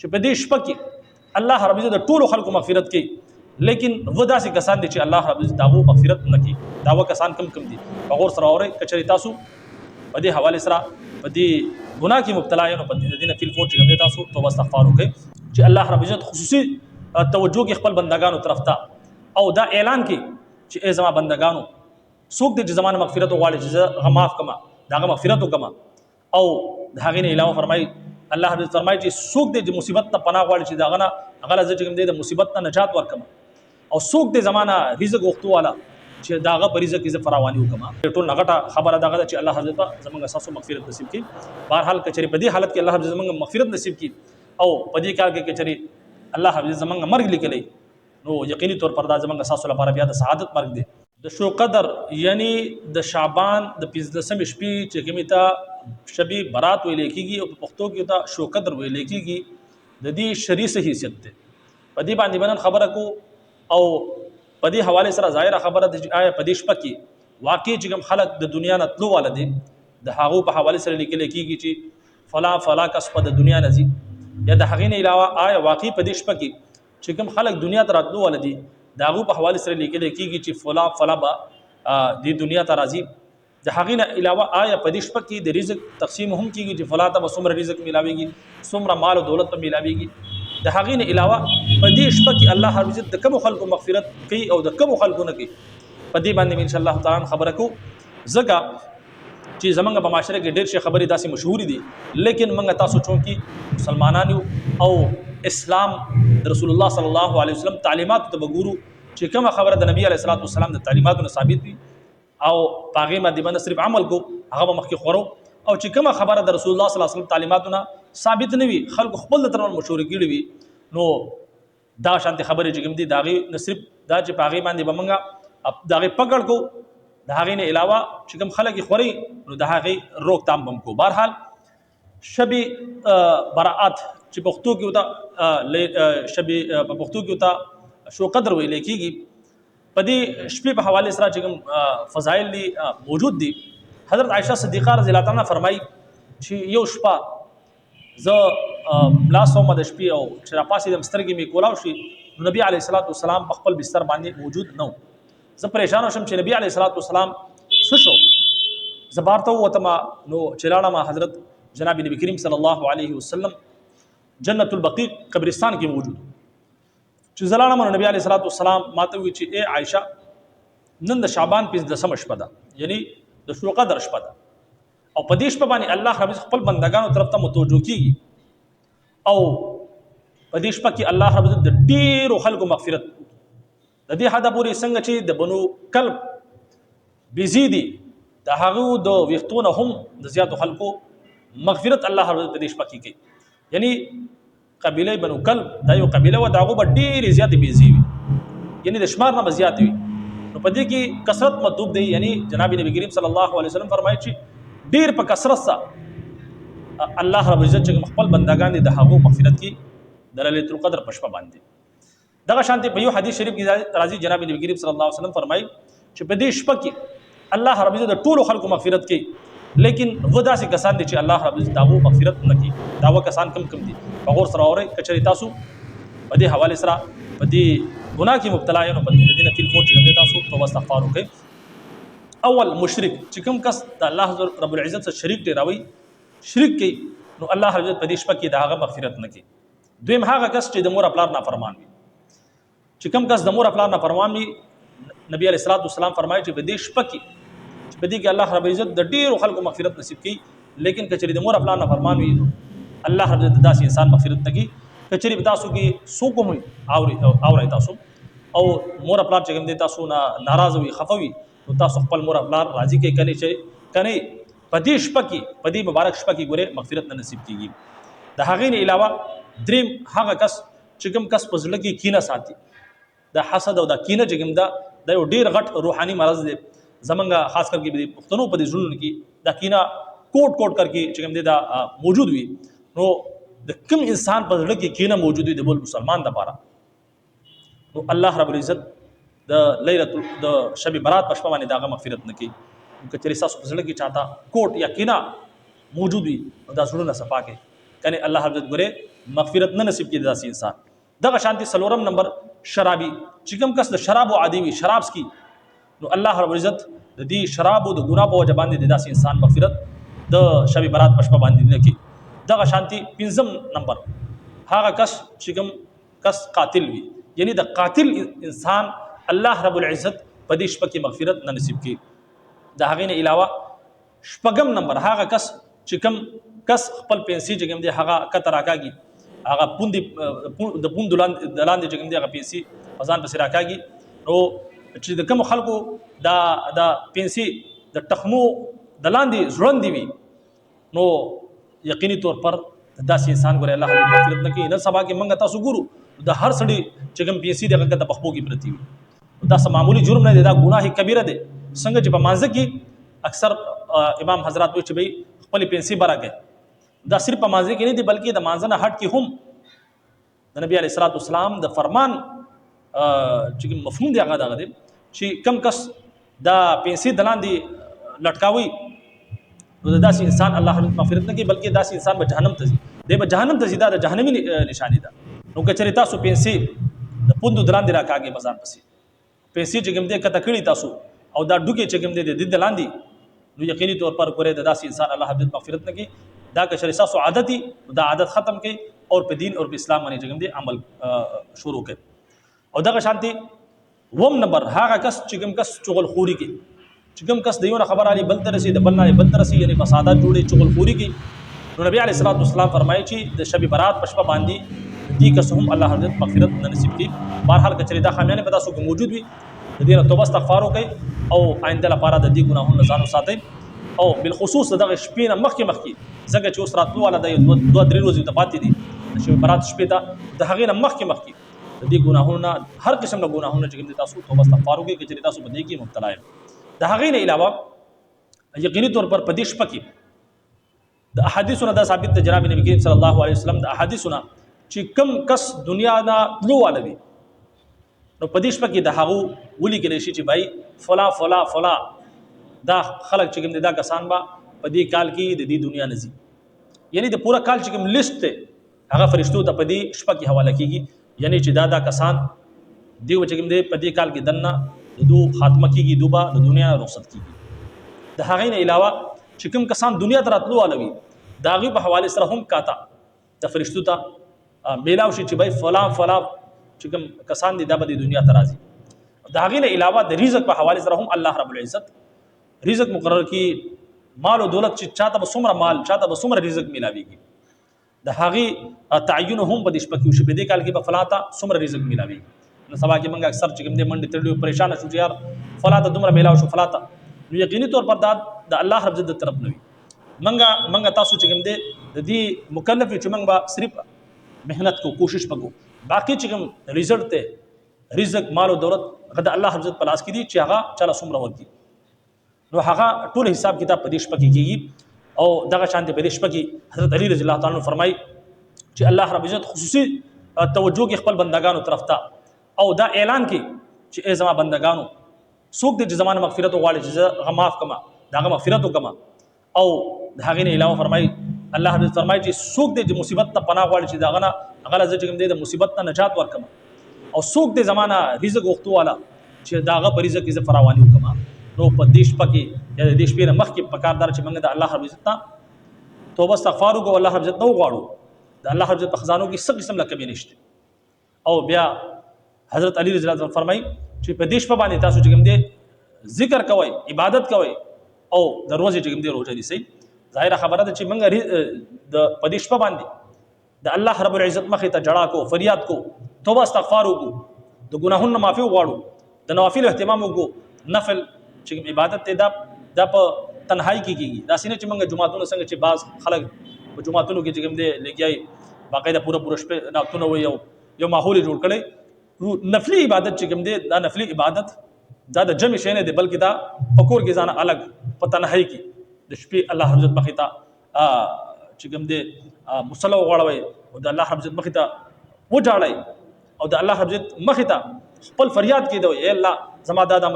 چې په دې شپه کې الله رب عزت د ټولو خلکو مغفرت کوي، لیکن و داسې کسان دي چې الله رب عزت داغو مغفرت نه کوي. دا کسان کم دي؟ په غور سره اورئ. که چېرې تاسو په دې حوالې سره په دې ګناه کې مبتلا یې نو په دې نه فیل فور چې کوم دی تاسو توبه استغفار وکړئ چې الله رب عزت خصوصي توجه کې خپل بندگانو طرف ته او دا اعلان کوي چې ای زما بندگانو څوک دې چې زما مغفرت وغواړي چې زه معاف کما داغه مغفرت وکما. او د هغې نه علاوه فرمایي الله رب عزت فرمایي چې څوک دې چې مصیبت نه پناه غواړي چې داغه نه هغه زه چې کوم دی د مصیبت نه نجات ورکما. او څوک دې زمانہ رزق غوښتو والا چې داغه په رزق کې زه فراواني وکما. ټول نغټه خبره داغه چې الله حضرت زمونږ اساسو مغفرت نصیب کړي. بهرحال کچري په دې حالت کې الله حضرت زمونږ مغفرت نصیب کړي او په دې کال کې کچري الله حضرت زمونږ مرګ لیکلی نو یقیني طور پر دا زمونږ اساسو لپاره بیا د سعادت مرګ دی. د شو قدر یعنی د شعبان د 15 شپې چې کومه تا شبي برات ویل کېږي او په پښتو کې تا شو قدر ویل کېږي د دې شریعه حیثیت ده. په دې باندې بنن خبره کو او په دې حواله سره ظاهره خبره ده چې آیا په دې شپه کې واقع چې کوم خلک د دنیا نه تلو ول دي د هغه په حواله سره لیکل کېږي چې فلا کس په د دنیا نزي یا د هغې نه علاوه آیا واقع په دې شپه کې چې کوم خلک دنیا ته راتلو ول دي د هغه په حواله سره لیکل کېږي چې فلا به د دنیا ته راځي. د هغې نه علاوه آیا په دې شپه کې د رزق تقسیم هم کېږي چې فلا ته به څومره رزق ملاويږي څومره مال او دولت ته ملاويږي. د هغې نه علاوه په دې شپه کې الله رب عزت د کوم خلکو مغفرت کوي او د کوم خلکو نه کوي په دې باندې ان شاء الله تعالی خبره کو. ځکه چې زمونږ په معاشره کې ډېر شي خبرې داسې مشهورې دي لیکن موږ تاسو چونکې مسلمانان یو او اسلام د رسول الله صلی الله علیه وسلم تعلیمات ته وګورو چې کومه خبره د نبی علیه الصلاه والسلام د تعلیماتو نه ثابت وي او پاغه باندې باندې صرف عمل کو هغه مخکې خورو او چې کومه خبره د رسول الله صلی الله علیه وسلم تعلیماتو نه ثابت نه وي خلکو خپل تر مشهور کړي وي نو دا شانتي خبره چې کوم دي داغي نه صرف دا چې پاغه باندې بمنګه داغي پکړ کو د هغې نه علاوه چې کوم خلک خوري نو د هغې روکتام بم کو. بهرحال شبي براءت چې پښتو کې وتا شبي په پښتو کې وتا شو قدر ویل کېږي په دې شپې په حواله سره چې کوم فضایل دي موجود دي. حضرت عائشہ صدیقہ رضی الله تعالی عنها فرمایي چې یو شپه زه لاسو د شپې او چې را پاسې د مسترګې می کولاو شي نو نبی علیه الصلاۃ والسلام په خپل بستر باندې موجود نه. زه پریشان شم چې نبی علیه الصلاۃ والسلام څه شو زبارته وته نو چلاړه ما حضرت جناب نبی کریم صلی الله علیه وسلم جنت البقیع قبرستان کې موجود چې زلاړه ما نبی علیه الصلاۃ والسلام ماته وی چې اے عائشہ نن د شعبان 15 شپه ده یعنی د شو قدر شپه ده او په دې شپه باندې الله رب خپل بندگانو طرف ته متوجه کیږي او په دې شپه کې الله رب د ډیرو خلکو مغفرت د دې حدا پورې څنګه چې د بنو کلب بيزيدي د هغه د وختونه هم د زیاتو خلکو مغفرت الله رب په دې شپه کې کوي. یعنی قبيله بنو کلب دا یو قبيله و داغه ډیر زیات بيزي وي یعنی د شمار نه زیات وي نو په دې کې کثرت مطلوب دی. یعنی جناب نبی کریم صلی الله علیه وسلم فرمایي چې ډیر په کثرت سره الله رب عزت چې خپل بندگان د هغه مغفرت کی د ليله القدر په شپه باندې. دغه شانتي په یو حدیث شریف کې راځي جناب نبی کریم صلی الله علیه وسلم فرمایي چې په دې شپه کې الله رب عزت د ټولو خلکو مغفرت کوي لیکن و داسې کسان دي چې الله رب عزت داغو مغفرت نه کوي. دا کسان کم دي په غور سره اورئ. کچري تاسو په دې حواله سره په دې ګناه کې مبتلا یې نو په دې دینه فیل فور چې تاسو توبه استغفار وکړئ. اول مشرک چې کوم کس د الله رب العزت سره شریک ډیراوي شریک کوي نو الله رب عزت په دې شپه کې داغه مغفرت نه کوي. دویم هغه کس چې د مور خپل نافرمان وي چې کوم کس د مور خپل نافرمان وي نبی علیہ الصلوۃ والسلام فرمایي چې په دې شپه کې په دې کې الله رب عزت د ډیرو خلکو مغفرت نصیب کوي لیکن کچري د مور خپل نافرمان وي الله رب عزت داسې انسان مغفرت نه کوي. کچري تاسو کې سو کوم اوري تاسو او مور خپل چې کوم دي تاسو ناراض وي خفوي نو تاسو خپل مور خپل راضي کې کني په دې شپه کې په دې مبارک شپه کې ګوره مغفرت نه نصیب کیږي. د هغې نه علاوه دریم هغه کس چې کوم کس په زړه کې کینه ساتي د حسد او د کینه چې کوم دا یو ډیر غټ روحاني مرض دی. زمونږ خاص کر کې په پښتنو په دې ژوند کې دا کینه کوټ کر کې چې کوم دی دا موجود وي نو د کوم انسان په زړه کې کینه موجود وي د بل مسلمان لپاره نو الله رب العزت د ليله د شب برات په شپه باندې داغه مغفرت نه کوي. که چېرې تاسو په زړه کې چاته کوټ یا کینه موجود وي نو دا زړونه صفا کوي کنه الله رب عزت ګوره مغفرت نه نصیب کړي داسې انسان. دغه شانتي څلورم نمبر شرابي، چې کوم کس د شراب عادي وي، شراب څکي، نو الله رب العزت د دې شرابو د ګناه په وجه باندې د داسې انسان مغفرت د شب برات په شپه باندې نه کوي. دغه شانتي پنځم نمبر هغه کس چې کوم کس قاتل وي، یعنی د قاتل انسان الله رب العزت په دې شپه کې مغفرت نه نصیب کوي. د هغې نه علاوه شپږم نمبر هغه کس چې کوم کس خپل پیسې چې کوم دی هغه کته راکاږي، هغه د پوند لاندې چې کوم دی هغه پیسې ځان پسې راکاږي، نو چې د کوم خلکو د پیسې د ټخمو د لاندې ژوندې وي، نو یقیني طور پر داسې انسان ګورې الله دې مغفرت نه کوي. نن سبا کې موږ تاسو ګورو د هر سړي چې کوم پیسې د هغه د پخپو کې پرتې وي، دا څه معمولی جرم نه دی، دا ګناه کبیره دی. څنګه چې په مانځه کې اکثر امام حضرات وایي چې بھائی خپل پیسې برا کوي، دا صرف په مانځه کې نه دی بلکې د مانځه نه هټ کې هم د نبی علیه الصلاۃ والسلام د فرمان چې مفهوم دی هغه دغه دی چې کم کس دا پیسې د لاندې لټکاوي، نو داسې انسان الله مغفرت نه کوي بلکې داسې انسان به جهنم ته ځي، دی به جهنم ته ځي. دا د جهنمي نشانې ده. نو که چېرې تاسو پیسې د پوندو د لاندې راکاږئ په ځان پسې، پیسې چې کوم دی کته کړي تاسو او دا ډوکې چې کوم دی د دې د لاندې، نو یقیني طور پر ګورې د داسې انسان الله مغفرت نه کوي. دا که چېرې ستاسو عادت وي دا عادت ختم کړئ او په دین او په اسلام باندې چې کوم دی عمل شروع کړئ. او دغه شانتي وم نمبر هغه کس چې کوم کس چغلخوري کوي، چې کوم کس د یو نه خبر علي بل ته رسي، د بل نه بل ته رسي، یعنی فسادات جوړي، چغلخوري کوي. نو نبی علیه الصلاۃ والسلام فرمایي چې د شب برات په شپه باندې دې کس هم الله حضرت مغفرت نه نصیب کوي. بهرحال که چېرې دا خامیانې په تاسو کې موجود وي، د دې نه توبه استغفار وکړئ او آینده لپاره د دې ګناهونو ځان وساتئ. او بالخصوص دغه شپې نه مخکې ځکه چې اوس راتلو والا د 2-3 ورځې ته پاتې دي د شب برات شپې ته، د هغې نه مخکې د دې ګناهونو نه هر قسم له ګناهونو چې کوم دي تاسو توبه استغفار وکړئ که چېرې تاسو په دې کې مبتلا یې. د هغې نه علاوه یقیني طور پر په دې شپه کې د احادیثو نه دا ثابت دی جناب نبی کریم صلی الله علیه وسلم د احادیثو نه چې کوم کس دنیا نه تلو والا وي، نو په دې شپه کې د هغو ولیکلی شي چې بھائی فلا فلا فلا دا خلک چې کوم دي دا کسان به په دې کال کې د دې دنیا نه ځي، یعنی د پوره کال چې کوم لیست دی هغه فرشتو ته په دې شپه کې حواله کېږي، یعنی چې دا کسان دیو چې کوم دی په دې کال کې دننه د دو خاتمه کېږي، دو به د دنیا رخصت کېږي. د هغې نه علاوه چې کوم کسان دنیا ته راتلو والا وي د هغې په حوالې سره هم کاته د فرشتو ته میلاو شي چې بھائی فلا فلا چې کوم کسان دي دا به د دنیا ته راځي. د هغې نه علاوه د رزق په حوالې سره هم الله رب العزت رزق مقرر کړي، مال او دولت چې چاته به څومره مال چاته به څومره رزق میلاویږي، د هغې تعین هم په دې شپه کې وشي. په دې کال کې به فلا ته څومره رزق میلاویږي. نو سبا کې موږ اکثر چې کوم دی منډې تړلي پریشانه شو چې یار فلا ته دومره میلاو شو فلا ته، نو یقیني طور پر دا د الله رب عزت د طرف نه وي. موږ تاسو چې کوم دی د دې مکلف یو چې موږ به صرف محنت کو کوشش وکړو، باقي چې کوم رزلټ دی رزق مال او دولت هغه د الله رب عزت په لاس کې دي چې هغه چاله څومره ورکړي، نو هغه ټول حساب کتاب په دې شپه کې کېږي. او دغه شانتې په دې شپه کې حضرت علی رضی الله تعالی عنہ فرمایي چې الله رب عزت خصوصي توجه کې خپل بندگانو طرف ته او دا اعلان کې چې ای زما بندگانو څوک دې چې زمانه مغفرت وغواړي چې هغه معاف کما داغه مغفرت وکما. او د هغې نه علاوه فرمایي الله رب عزت فرمایي چې څوک دې چې مصیبت ته پناه غواړي چې داغه نه هغه زه چې کوم دی د مصیبت نه نجات ورکما، او څوک دې زمانه رزق غوښتو والا چې داغه په رزق کې زه فراواني وکما. نو په دې شپه کې یا د دې شپې نه مخکې پکار دار چې موږ د الله رب عزت ته توبه استغفار وکړو، الله رب عزت نه وغواړو، د الله رب عزت په خزانو کې څه قسم له کمی نشته. او بیا حضرت علی رضی الله عنه فرمایي چې په دې شپه باندې تاسو چې کوم دی ذکر کوئ، عبادت کوئ او د ورځې چې کوم دی روژه نیسئ. ظاهره خبره ده چې موږ د په دې شپه باندې د الله رب العزت مخې ته جړا کو، فریاد کو، توبه استغفار وکړو، د ګناهونو معافي وغواړو، د نوافل اهتمام وکړو. نفل چې عبادت دی دا په تنهایی کې کېږي، داسې نه چې موږ جماعتونو څنګه چې بعض خلک په جماعتونو کې چې کوم دی لګیایي باقاعده پوره شپه نعتونه وایي یو ماحول یې جوړ کړی. نفلي عبادت چې کوم دی دا نفلي عبادت دا د جمع شی نه دی بلکې دا په کور کې ځان الګ په تنهایی کې د شپې الله رب عزت مخې ته چې کوم دی مصلی وغواړئ او د الله رب عزت مخې ته وجاړئ او د الله رب عزت مخې ته خپل فریاد کېدوئ، اے الله زما دا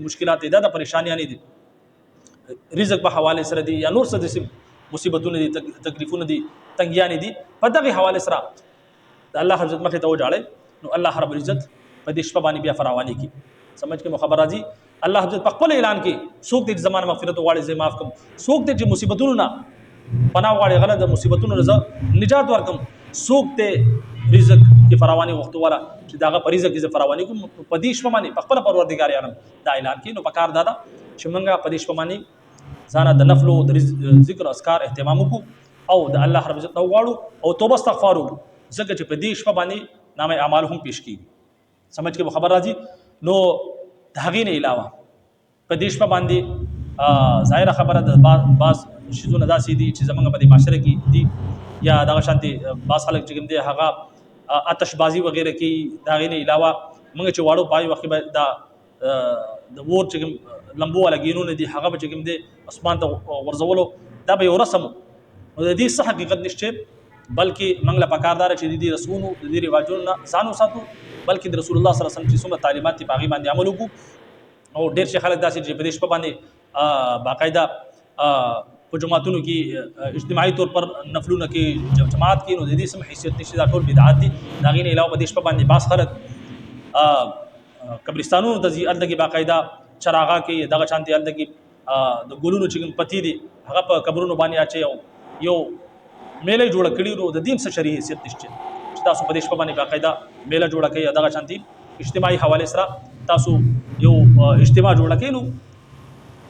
مشکلات دي، دا پریشانیاں دي، رزق په حواله سره دي یا نور څه دي مصیبتونه دي تکلیفونه دي تنګیانې دي په دغه حواله سره د الله حضرت مخې ته وجاړي نو الله رب العزت په دې شپه باندې بیا فراواني کی سمجھ کې خبر راځي الله حضرت په خپل اعلان کې څوک دې زمانه مغفرت غواړي زه معاف کوم څوک دې چې مصیبتونو نه پناه غواړي غلط مصیبتونو نه نجات ورکم څوک دې رزق کې فراواني وخت والا چې داغه په رزق کې فراواني کوم په دې شپه باندې په خپل پروردګار یارم دا اعلان کې نو پکار دادا چې موږ په دې شپه باندې ځان د نفل او ذکر اذکار اهتمام وکړو او د الله رب عزت غواړو او توبه استغفار وکړو ځکه چې په دې شپه باندې نامه اعمال هم پیش کیږي سمجھ کې خبر راځي نو د هغې نه علاوه په دې شپه باندې ظاهره خبره د بعض شیزونه داسې دي چې زمونږ په دې معاشره کې دي یا دغه شانتي بعض خلک چې کوم دي هغه آتش بازی وغیرہ کې د هغې نه علاوه موږ چې واړو پای وخت به د اور چې کوم لمبو والا ګینونه دي هغه به چې کوم دي اسمان ته ورځولو دا به یو رسم نو د دې څه حقیقت نشته بلکې موږ له پکاردار چې د دې رسولو د دې رواجونو نه ځان وساتو بلکې د رسول الله صلی الله علیه وسلم چې څومره تعلیمات دي په هغې باندې عمل وکړو او ډېر شي خلک داسې چې په دې شپه باندې باقاعده په جماعتونو کې اجتماعي طور پر نفلونه کې جماعت کې نو د دې سم حیثیت نشي دا ټول بدعات دي د هغې نه علاوه په دې شپه باندې بعض خلک قبرستانونو ته ځي هلته کې باقاعده چراغا کې دغه شانتي هلته کې د ګلونو چې کوم پتی دي هغه په قبرونو باندې اچي او یو میله جوړه کړي نو د دین څه شرعي حیثیت نشته چې تاسو په دې شپه باندې باقاعده میله جوړه کړئ دغه شانتي اجتماعي حواله سره تاسو یو اجتماع جوړه کړئ نو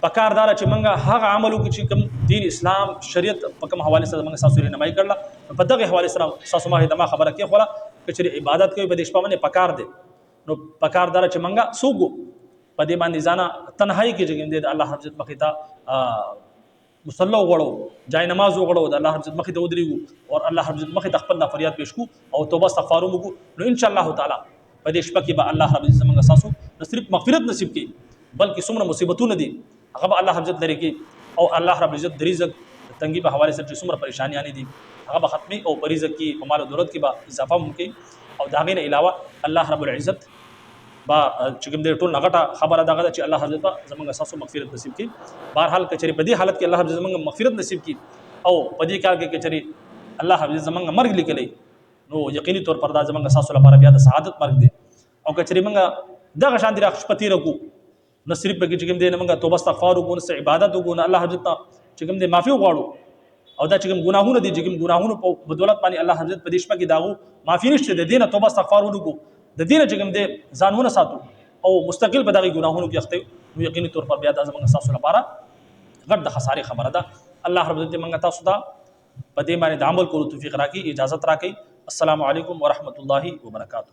پکاردار چې موږ هغه عملو کې چې کوم دین اسلام شریعت په کوم حواله سره موږ تاسو رهنمایي کړل په دغه حواله سره تاسو ما دما خبره کې خوله چې عبادت کوي په دې شپه باندې پکار دي نو پکاردار چې موږ سوګو په دې باندې ځانا تنهایی کې چې د الله حضرت مخې ته مصلی وغړو جای نماز وغړو د الله حضرت مخې ته ودرېږو او الله حضرت مخې ته خپل فریاد پېښ کو او توبه استغفار وکړو نو ان شاء الله تعالی په دې شپه کې به الله رب عزت موږ تاسو نه صرف مغفرت نصیب کړي بلکې څومره مصیبتونه دي هغه به الله حضرت لري کې او الله رب عزت د رزق تنګي په حواله سره څومره پریشانیاں دي هغه به ختمي او په رزق کې په مال او دولت کې به اضافه ممکن او دا غینه علاوه الله رب العزت با چې کوم دې ټول نغټه خبره دغه چې الله حضرت زمونږ اساسو مغفرت نصیب کړي بهرحال کچري په دې حالت کې الله حضرت زمونږ مغفرت نصیب کړي او په دې کار کې کچري الله حضرت زمونږ مرګ لیکلی نو یقیني طور پر دا زمونږ اساسو لپاره بیا د سعادت مرګ دی او کچري موږ دغه شان دي راخپتی رکو نو صرف به چې کوم دې موږ توبه استغفار وکړو نو عبادت وکړو الله حضرت چې کوم دې معافي وغواړو او دا چې کوم ګناهونه دي چې کوم ګناهونه په بدولت باندې الله حضرت په دې شپه کې داغو معافي نشته د دینه توبه استغفار وکړو د دینه چې کوم دې ځانونه ساتو او مستقل په دغه ګناهونو کې اخته نو یقیني طور پر بیا د زمونږ اساسو لپاره غټ د خسارې خبره ده الله رب دې موږ تاسو ته په دې باندې د عمل کولو توفیق راکړي اجازه راکړي السلام علیکم ورحمت الله وبرکاته